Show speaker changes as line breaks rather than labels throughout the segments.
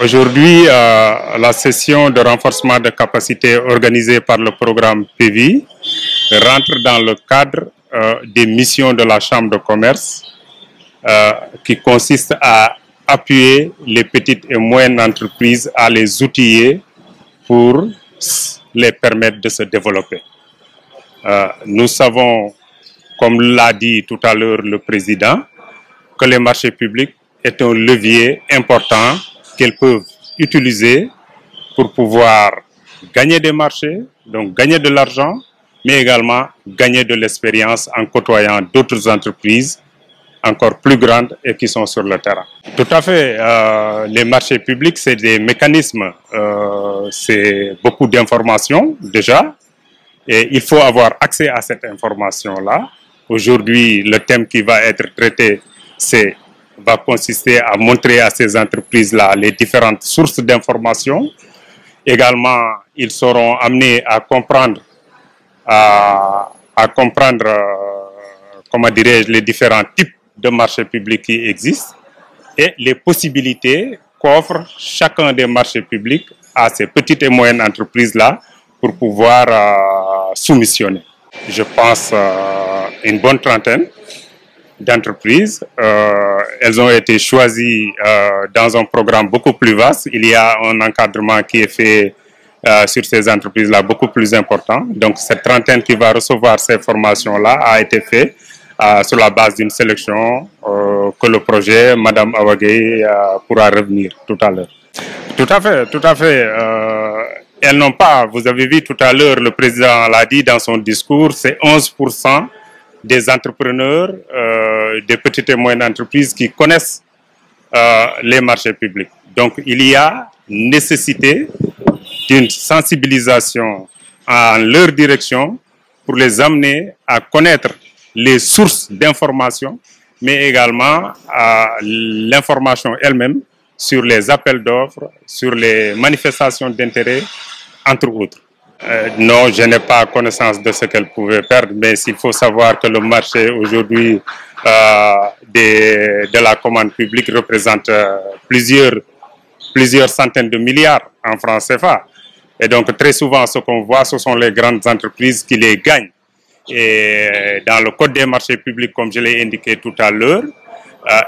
Aujourd'hui, la session de renforcement de capacité organisée par le programme PEVI rentre dans le cadre des missions de la Chambre de commerce qui consiste à appuyer les petites et moyennes entreprises, à les outiller pour les permettre de se développer. Nous savons, comme l'a dit tout à l'heure le président, que les marchés publics est un levier important qu'elles peuvent utiliser pour pouvoir gagner des marchés, donc gagner de l'argent, mais également gagner de l'expérience en côtoyant d'autres entreprises encore plus grandes et qui sont sur le terrain. Tout à fait, les marchés publics, c'est des mécanismes, c'est beaucoup d'informations déjà, et il faut avoir accès à cette information-là. Aujourd'hui, le thème qui va être traité, va consister à montrer à ces entreprises-là les différentes sources d'informations. Également, ils seront amenés à comprendre, comment dirais-je, les différents types de marchés publics qui existent et les possibilités qu'offre chacun des marchés publics à ces petites et moyennes entreprises-là pour pouvoir soumissionner. Je pense une bonne trentaine d'entreprises. Elles ont été choisies dans un programme beaucoup plus vaste. Il y a un encadrement qui est fait sur ces entreprises-là beaucoup plus important. Donc cette trentaine qui va recevoir ces formations-là a été fait sur la base d'une sélection que le projet Madame Awagay pourra revenir tout à l'heure. Tout à fait, tout à fait. Elles n'ont pas, vous avez vu tout à l'heure, le président l'a dit dans son discours, c'est 11% des entrepreneurs, des petites et moyennes entreprises qui connaissent les marchés publics. Donc, il y a nécessité d'une sensibilisation en leur direction pour les amener à connaître les sources d'information, mais également l'information elle-même sur les appels d'offres, sur les manifestations d'intérêt, entre autres. Non, je n'ai pas connaissance de ce qu'elle pouvait perdre, mais il faut savoir que le marché aujourd'hui de la commande publique représente plusieurs centaines de milliards en francs CFA. Et donc très souvent ce qu'on voit, ce sont les grandes entreprises qui les gagnent. Et dans le code des marchés publics, comme je l'ai indiqué tout à l'heure,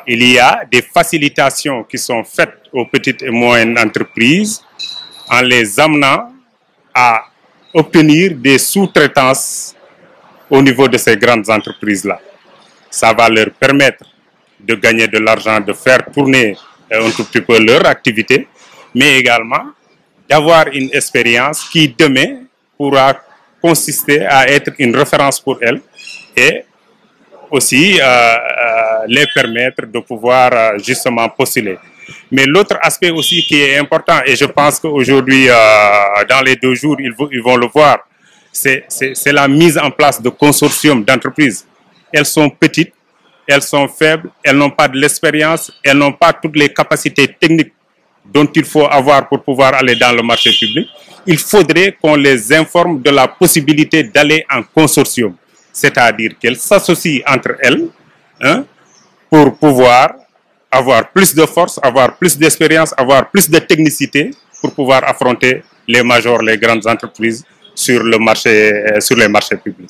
il y a des facilitations qui sont faites aux petites et moyennes entreprises en les amenant à obtenir des sous-traitances au niveau de ces grandes entreprises-là. Ça va leur permettre de gagner de l'argent, de faire tourner un tout petit peu leur activité, mais également d'avoir une expérience qui demain pourra consister à être une référence pour elles et aussi les permettre de pouvoir justement postuler. Mais l'autre aspect aussi qui est important, et je pense qu'aujourd'hui, dans les 2 jours, ils vont le voir, c'est la mise en place de consortiums d'entreprises. Elles sont petites, elles sont faibles, elles n'ont pas de l'expérience, elles n'ont pas toutes les capacités techniques dont il faut avoir pour pouvoir aller dans le marché public. Il faudrait qu'on les informe de la possibilité d'aller en consortium, c'est-à-dire qu'elles s'associent entre elles pour pouvoir avoir plus de force, avoir plus d'expérience, avoir plus de technicité pour pouvoir affronter les majors, les grandes entreprises sur les marchés publics.